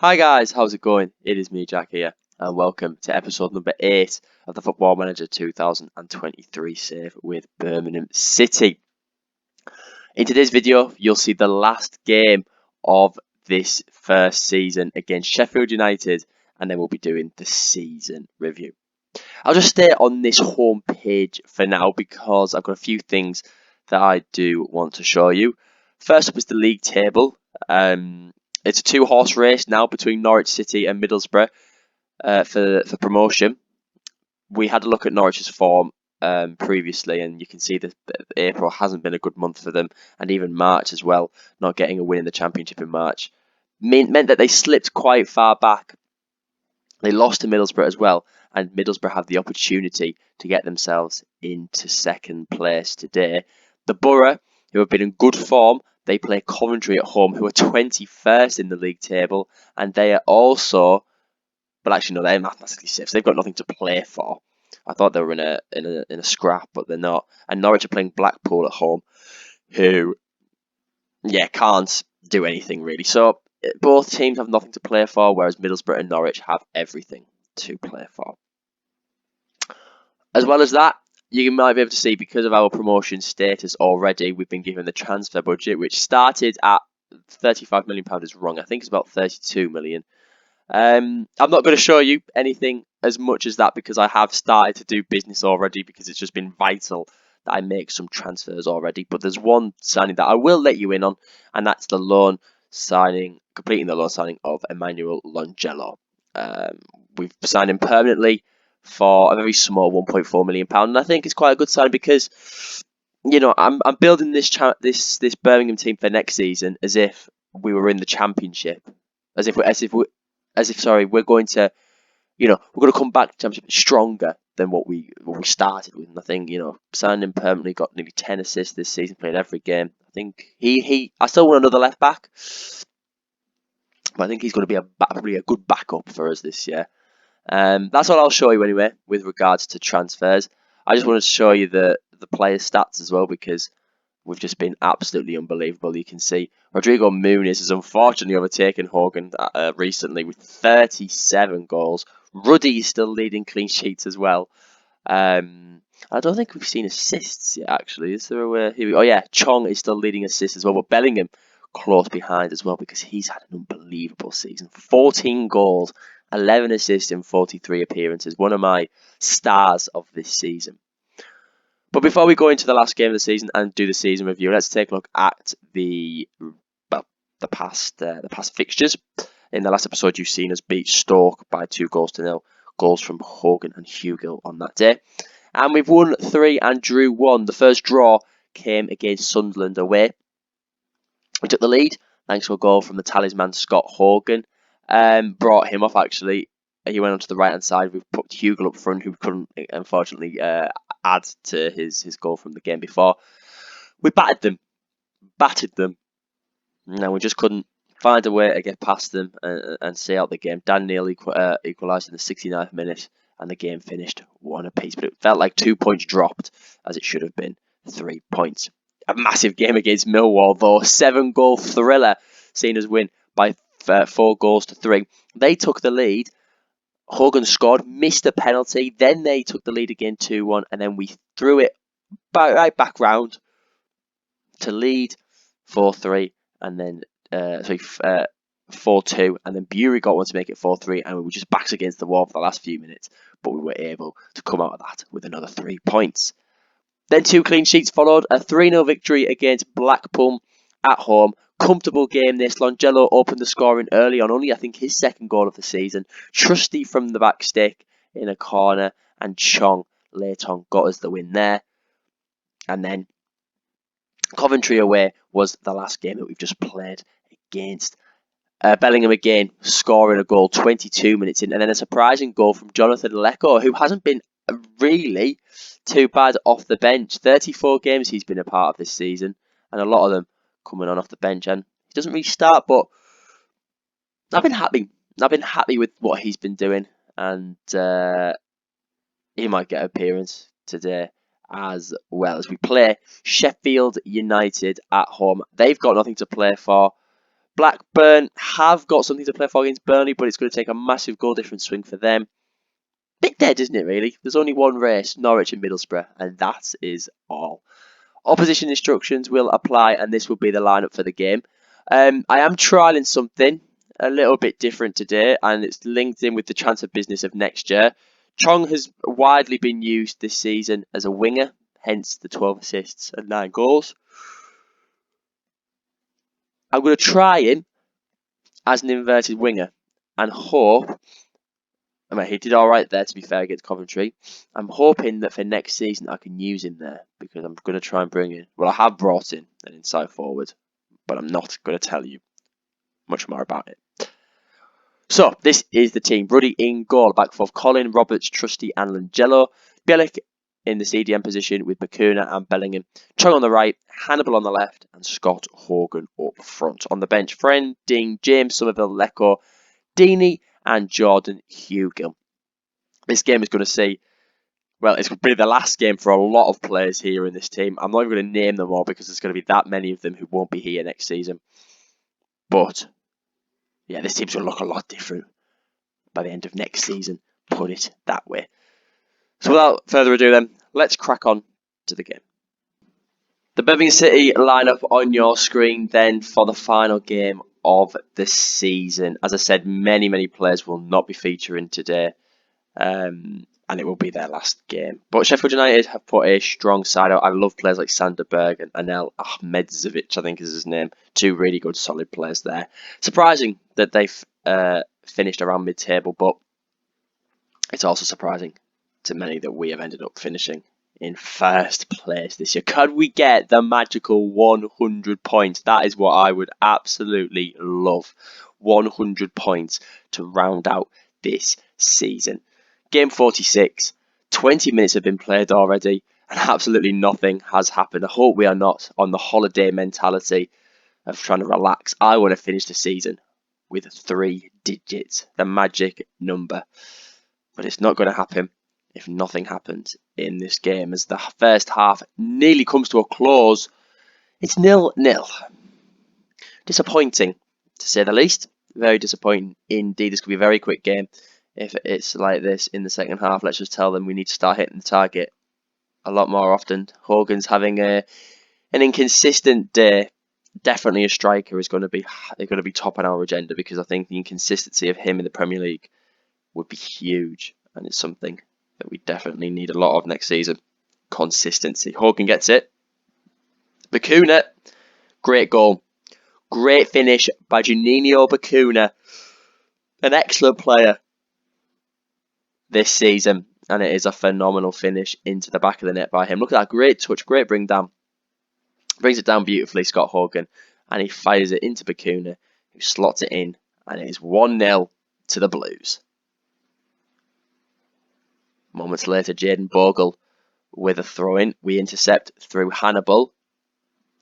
Hi guys, how's it going? It is me, Jack here, and welcome to episode number 8 of the Football Manager 2023 save with Birmingham City. In today's video, you'll see the last game of this first season against Sheffield United, and then we'll be doing the season review. I'll just stay on this home page for now because I've got a few things that I do want to show you. First up is the league table. It's a two-horse race now between Norwich City and Middlesbrough for promotion. We had a look at Norwich's form previously, and you can see that April hasn't been a good month for them, and even March as well, not getting a win in the Championship in March. Meant that they slipped quite far back. They lost to Middlesbrough as well, and Middlesbrough have the opportunity to get themselves into second place today. The Borough, who have been in good form, they play Coventry at home, who are 21st in the league table, and they are also, well, actually no, they're mathematically safe. So they've got nothing to play for. I thought they were in a scrap, but they're not. And Norwich are playing Blackpool at home, who, can't do anything really. So both teams have nothing to play for, whereas Middlesbrough and Norwich have everything to play for. As well as that, you might be able to see, because of our promotion status already, we've been given the transfer budget, which started at £35 million is wrong. I think it's about 32 million. I'm not going to show you anything as much as that because I have started to do business already, because it's just been vital that I make some transfers already. But there's one signing that I will let you in on, and that's the completing the loan signing of Emmanuel Longello. We've signed him permanently for a very small £1.4 million, and I think it's quite a good sign because, I'm building this Birmingham team for next season as if we were in the Championship, we're going to, we're going to come back to the Championship stronger than what we started with. And I think, signing him permanently, got nearly 10 assists this season, played every game. I think I still want another left back, but I think he's going to be probably a good backup for us this year. That's all I'll show you anyway with regards to transfers. I just wanted to show you the player stats as well, because we've just been absolutely unbelievable. You can see Rodrigo Muniz has unfortunately overtaken Hogan recently with 37 goals. Ruddy is still leading clean sheets as well. I don't think we've seen assists yet, actually. Is there a way? Here we go. Oh yeah, Chong is still leading assists as well, but Bellingham close behind as well, because he's had an unbelievable season. 14 goals, 11 assists in 43 appearances. One of my stars of this season. But before we go into the last game of the season and do the season review, let's take a look at the past fixtures. In the last episode, you've seen us beat Stoke by 2-0. Goals from Hogan and Hugill on that day. And we've won 3 and drew 1. The first draw came against Sunderland away. We took the lead thanks to a goal from the talisman Scott Hogan. Brought him off, actually. He went onto the right hand side. We've put Hugill up front, who couldn't, unfortunately, add to his goal from the game before. We battered them. Now we just couldn't find a way to get past them and see out the game. Dan Neal equalised in the 69th minute, and the game finished 1 apiece. But it felt like 2 points dropped, as it should have been 3 points. A massive game against Millwall, though. 7-goal thriller, seeing us win by 4-3. They took the lead. Hogan scored, missed a penalty, then they took the lead again 2-1, and then we threw it right back round to lead 4-3, and then 4-2, and then Bury got one to make it 4-3, and we were just backs against the wall for the last few minutes, but we were able to come out of that with another 3 points. Then 2 clean sheets followed, a 3-0 victory against Blackpool at home. Comfortable game this. Longello opened the scoring early on, only I think his second goal of the season. Trusty from the back stick in a corner, and Chong late on got us the win there. And then Coventry away was the last game that we've just played against. Bellingham again scoring a goal 22 minutes in, and then a surprising goal from Jonathan Leko, who hasn't been really too bad off the bench. 34 games he's been a part of this season, and a lot of them coming on off the bench, and he doesn't really start, but I've been happy with what he's been doing, and he might get an appearance today as well, as we play Sheffield United at home. They've got nothing to play for Blackburn have got something to play for against Burnley, but it's going to take a massive goal difference swing for them. Bit dead, isn't it, really? There's only one race, Norwich and Middlesbrough, and that is all. Opposition instructions will apply, and this will be the lineup for the game. I am trialling something a little bit different today, and it's linked in with the transfer business of next year. Chong has widely been used this season as a winger, hence the 12 assists and 9 goals. I'm going to try him as an inverted winger and hope. I mean, he did alright there, to be fair, against Coventry. I'm hoping that for next season I can use him there, because I'm going to try and bring in, well, I have brought in an inside forward, but I'm not going to tell you much more about it. So, this is the team. Ruddy in goal, back four, Colin, Roberts, Trusty and Langelo. Bielik in the CDM position with McCuna and Bellingham. Chung on the right, Hannibal on the left, and Scott Hogan up front. On the bench, Friend, Ding, James Somerville, Lecco, Deeney and Jordan Hugill. This game is going to see, well, it's going to be the last game for a lot of players here in this team. I'm not even going to name them all because there's going to be that many of them who won't be here next season. But yeah, this team's going to look a lot different by the end of next season, put it that way. So without further ado then, let's crack on to the game. The Birmingham City lineup on your screen then for the final game of the season. As I said, many players will not be featuring today, and it will be their last game. But Sheffield United have put a strong side out. I love players like Sander Berg and Anel Ahmedzovic, I think is his name. Two really good, solid players there. Surprising that they've finished around mid-table, but it's also surprising to many that we have ended up finishing in first place this year. Could we get the magical 100 points? That is what I would absolutely love. 100 points to round out this season. Game 46. 20 minutes have been played already, and absolutely nothing has happened. I hope we are not on the holiday mentality of trying to relax. I want to finish the season with 3 digits, the magic number. But it's not going to happen if nothing happens in this game, as the first half nearly comes to a close. It's 0-0. Disappointing, to say the least. Very disappointing indeed. This could be a very quick game. If it's like this in the second half, let's just tell them we need to start hitting the target a lot more often. Hogan's having an inconsistent day. Definitely a striker is going to be top on our agenda, because I think the inconsistency of him in the Premier League would be huge, and it's something that we definitely need a lot of next season. Consistency. Hogan gets it. Bacuna, great goal. Great finish by Juninho Bacuna. An excellent player this season, and it is a phenomenal finish into the back of the net by him. Look at that, great touch, great bring down. Brings it down beautifully, Scott Hogan, and he fires it into Bacuna, who slots it in, and it is 1-0 to the Blues. Moments later, Jaden Bogle with a throw-in. We intercept through Hannibal.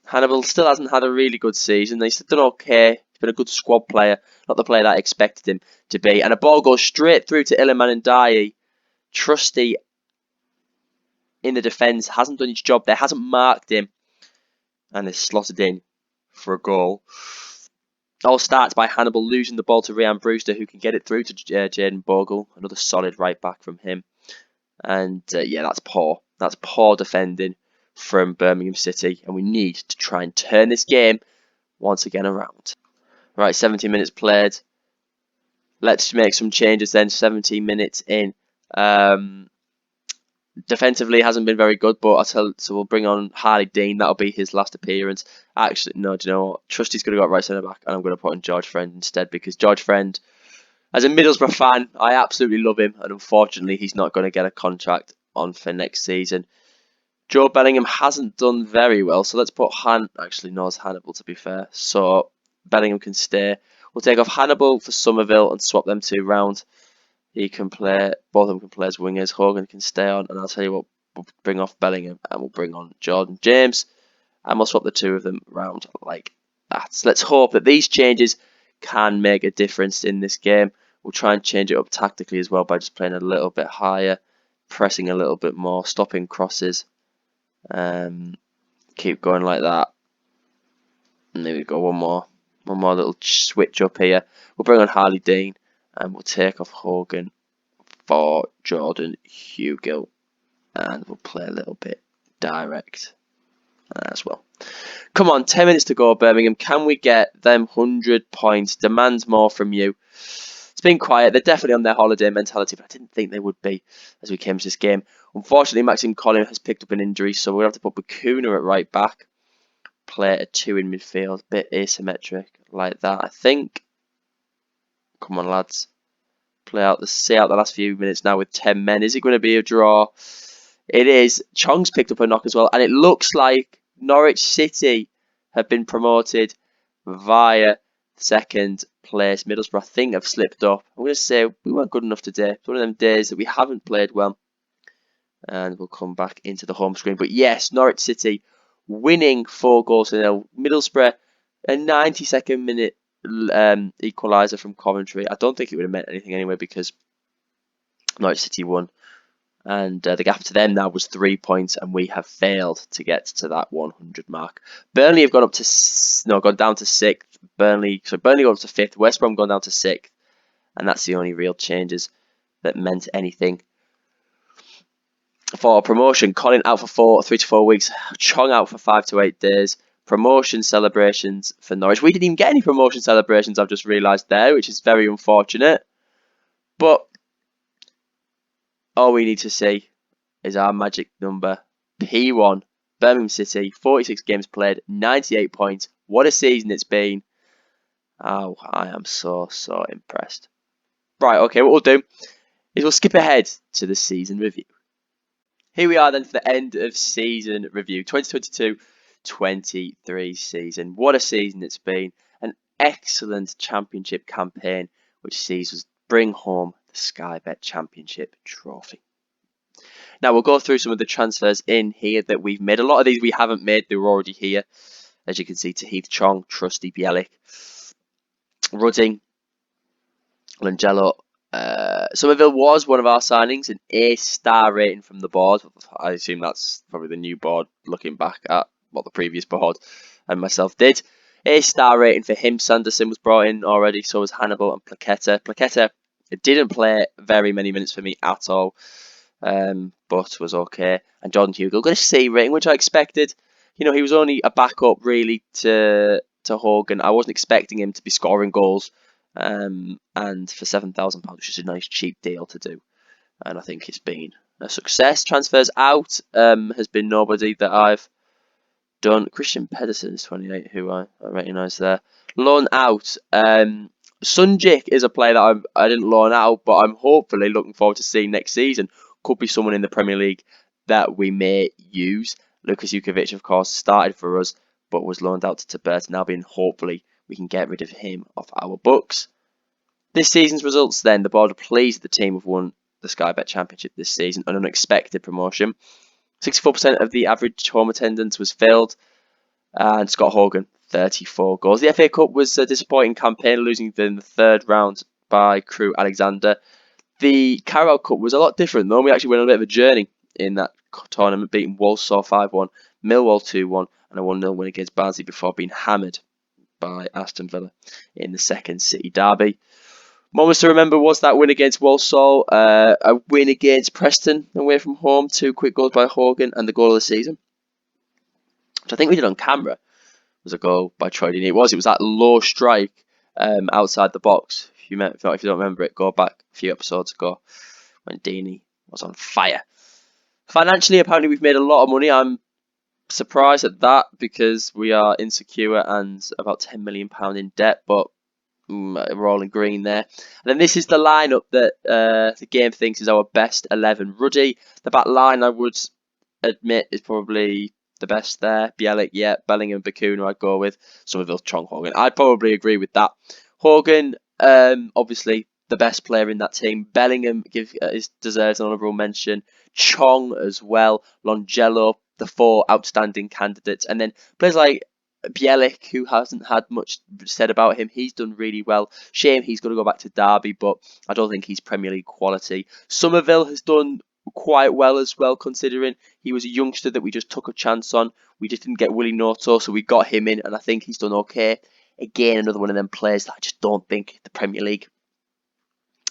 Hannibal still hasn't had a really good season. He's done okay. He's been a good squad player, not the player that I expected him to be. And a ball goes straight through to Iliman Ndiaye. Trusty in the defence hasn't done his job there, hasn't marked him, and is slotted in for a goal. All starts by Hannibal losing the ball to Ryan Brewster, who can get it through to Jaden Bogle. Another solid right back from him. And yeah, that's poor. That's poor defending from Birmingham City, and we need to try and turn this game once again around. Right, 17 minutes played. Let's make some changes then. 17 minutes in. Defensively hasn't been very good, but so we'll bring on Harley Dean. That'll be his last appearance. Actually, no, do you know what? Trusty's going to go right centre back, and I'm going to put in George Friend instead, because George Friend, as a Middlesbrough fan, I absolutely love him, and unfortunately he's not going to get a contract on for next season. Joe Bellingham hasn't done very well, so let's put actually no, it's Hannibal, to be fair, so Bellingham can stay. We'll take off Hannibal for Somerville and swap them two round. He can play, both of them can play as wingers. Hogan can stay on, and I'll tell you what, we'll bring off Bellingham and we'll bring on Jordan James, and we'll swap the two of them round like that. So let's hope that these changes can make a difference in this game. We'll try and change it up tactically as well by just playing a little bit higher, pressing a little bit more, stopping crosses. Keep going like that. And there we go, one One more little switch up here. We'll bring on Harley Dean and we'll take off Hogan for Jordan Hugill. And we'll play a little bit direct as well. Come on, 10 minutes to go, Birmingham. Can we get them 100 points? Demands more from you. It's been quiet. They're definitely on their holiday mentality, but I didn't think they would be as we came to this game. Unfortunately, Maxime Collin has picked up an injury, so we're going to have to put Bakuna at right back. Play a 2 in midfield. Bit asymmetric like that, I think. Come on, lads. See out the last few minutes now with 10 men. Is it going to be a draw? It is. Chong's picked up a knock as well, and it looks like Norwich City have been promoted via second place. Middlesbrough, I think, have slipped up. I'm going to say we weren't good enough today. It's one of them days that we haven't played well. And we'll come back into the home screen. But yes, Norwich City winning 4-0. Middlesbrough, a 92nd minute equaliser from Coventry. I don't think it would have meant anything anyway because Norwich City won. And the gap to them now was 3 points, and we have failed to get to that 100 mark. Burnley have gone down to 6th. Burnley gone up to 5th. West Brom gone down to 6th, and that's the only real changes that meant anything for promotion. Colin out for 3 to 4 weeks. Chong out for 5 to 8 days. Promotion celebrations for Norwich. We didn't even get any promotion celebrations, I've just realised there, which is very unfortunate. But all we need to see is our magic number. P1, Birmingham City, 46 games played, 98 points. What a season it's been. Oh, I am so impressed. Right, okay, what we'll do is we'll skip ahead to the season review. Here we are then for the end of season review. 2022-23 season. What a season it's been. An excellent championship campaign which sees us bring home the Sky Bet Championship trophy. Now we'll go through some of the transfers in here that we've made. A lot of these we haven't made, they were already here. As you can see, Tahith Chong, Trusty Bielik, Rudding, Langelo. Somerville was one of our signings, an A-star rating from the board. I assume that's probably the new board looking back at what the previous board and myself did. A-star rating for him. Sanderson was brought in already, so was Hannibal and Plaqueta. Plaqueta didn't play very many minutes for me at all, but was okay. And Jordan Hugill got a C rating, which I expected. You know, he was only a backup really to Hogan. I wasn't expecting him to be scoring goals. And for £7,000, which is a nice cheap deal to do. And I think it's been a success. Transfers out has been nobody that I've done. Christian Pedersen is 28, who I recognise there. Loan out. Sunjic is a player that I didn't loan out, but I'm hopefully looking forward to seeing next season. Could be someone in the Premier League that we may use. Lukas Jukovic, of course, started for us, but was loaned out to Burton Albion. Hopefully, we can get rid of him off our books. This season's results then, the board are pleased the team have won the Sky Bet Championship this season, an unexpected promotion. 64% of the average home attendance was filled, and Scott Hogan, 34 goals. The FA Cup was a disappointing campaign, losing in the third round by Crewe Alexander. The Carabao Cup was a lot different though. We actually went on a bit of a journey in that tournament, beating Walsall 5-1, Millwall 2-1, and a 1-0 win against Barnsley before being hammered by Aston Villa in the second City derby. Moments to remember was that win against Walsall, a win against Preston away from home, 2 quick goals by Hogan, and the goal of the season, which I think we did on camera, was a goal by Troy Deeney. It was that low strike outside the box. If you don't remember it, go back a few episodes ago when Deeney was on fire. Financially, apparently we've made a lot of money. I'm surprised at that because we are insecure and about £10 million in debt, but we're all in green there. And then this is the lineup that the game thinks is our best 11. Ruddy, the back line, I would admit, is probably the best there. Bielik, yeah. Bellingham, Bakuna, I'd go with. Somerville, Chong, Hogan. I'd probably agree with that. Hogan, obviously the best player in that team. Bellingham deserves an honourable mention. Chong as well. Langelo, the 4 outstanding candidates. And then players like Bielik, who hasn't had much said about him, he's done really well. Shame he's going to go back to Derby, but I don't think he's Premier League quality. Somerville has done quite well as well, considering he was a youngster that we just took a chance on. We just didn't get Willie Noto, so we got him in, and I think he's done okay. Again, another one of them players that I just don't think the Premier League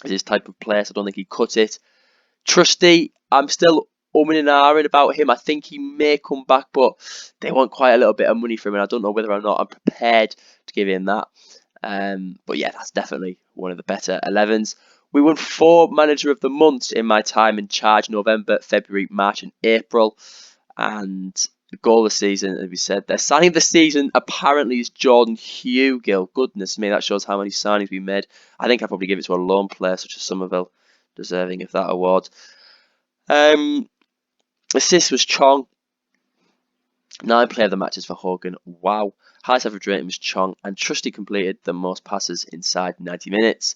is his type of player, so I don't think he'd cut it. Trusty, I'm still umming and ahhing about him. I think he may come back, but they want quite a little bit of money from him, and I don't know whether or not I'm prepared to give him that. But yeah, that's definitely one of the better 11s. We won 4 Manager of the Months in my time in charge: November, February, March and April. And the goal of the season, as we said, their signing of the season apparently is Jordan Hugill. Goodness me, that shows how many signings we made. I think I'd probably give it to a lone player such as Somerville, deserving of that award. Assist was Chong. 9 player of the matches for Hogan. Wow. Highest average rating was Chong, and Trusty completed the most passes inside 90 minutes.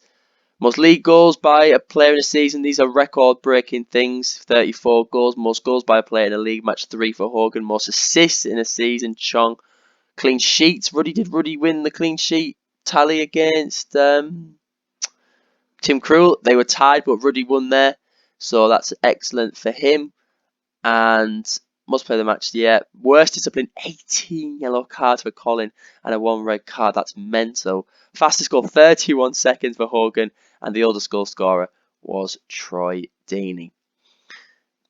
Most league goals by a player in a season. These are record-breaking things. 34 goals. Most goals by a player in a league match. 3 for Hogan. Most assists in a season. Chong. Clean sheets. Did Ruddy win the clean sheet tally against Tim Krul? They were tied, but Ruddy won there. So that's excellent for him. And most player of the match, yeah. Worst discipline, 18 yellow cards for Colin and a 1 red card. That's mental. Fastest goal, 31 seconds for Hogan. And the oldest goal scorer was Troy Deeney.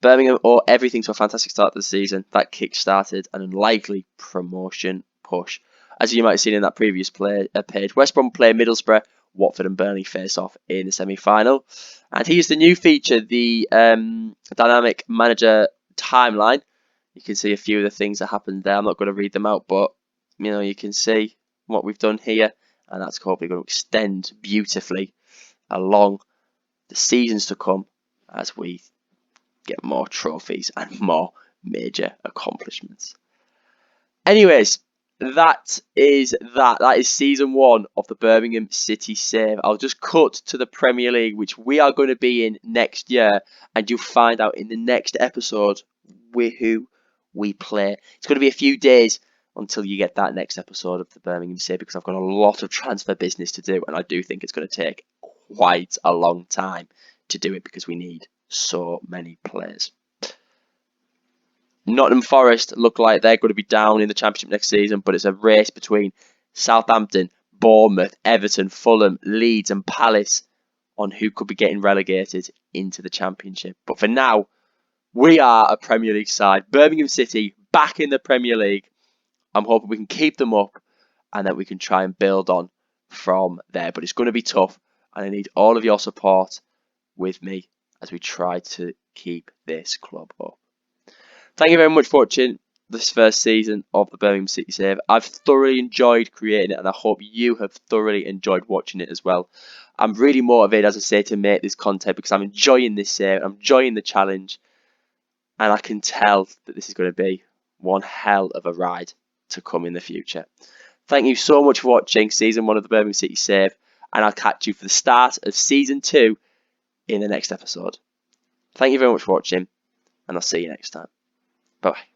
Birmingham owe everything to a fantastic start to the season. That kick-started an unlikely promotion push. As you might have seen in that previous page, West Brom play Middlesbrough, Watford and Burnley face off in the semi-final. And here's the new feature, the dynamic manager timeline. You can see a few of the things that happened there. I'm not going to read them out, but you can see what we've done here, and that's hopefully going to extend beautifully along the seasons to come as we get more trophies and more major accomplishments. Anyways, that is season 1 of the Birmingham City Save. I'll just cut to the Premier League, which we are going to be in next year, and you'll find out in the next episode who we play. It's going to be a few days until you get that next episode of the Birmingham Save, because I've got a lot of transfer business to do, and I do think it's going to take quite a long time to do it because we need so many players. Nottingham Forest look like they're going to be down in the Championship next season, but it's a race between Southampton, Bournemouth, Everton, Fulham, Leeds and Palace on who could be getting relegated into the Championship. But for now, we are a Premier League side. Birmingham City back in the Premier League. I'm hoping we can keep them up and that we can try and build on from there. But it's going to be tough, and I need all of your support with me as we try to keep this club up. Thank you very much for watching this first season of the Birmingham City Save. I've thoroughly enjoyed creating it, and I hope you have thoroughly enjoyed watching it as well. I'm really motivated, as I say, to make this content because I'm enjoying this save, I'm enjoying the challenge, and I can tell that this is going to be one hell of a ride to come in the future. Thank you so much for watching season 1 of the Birmingham City Save, and I'll catch you for the start of season 2 in the next episode. Thank you very much for watching, and I'll see you next time. Bye-bye.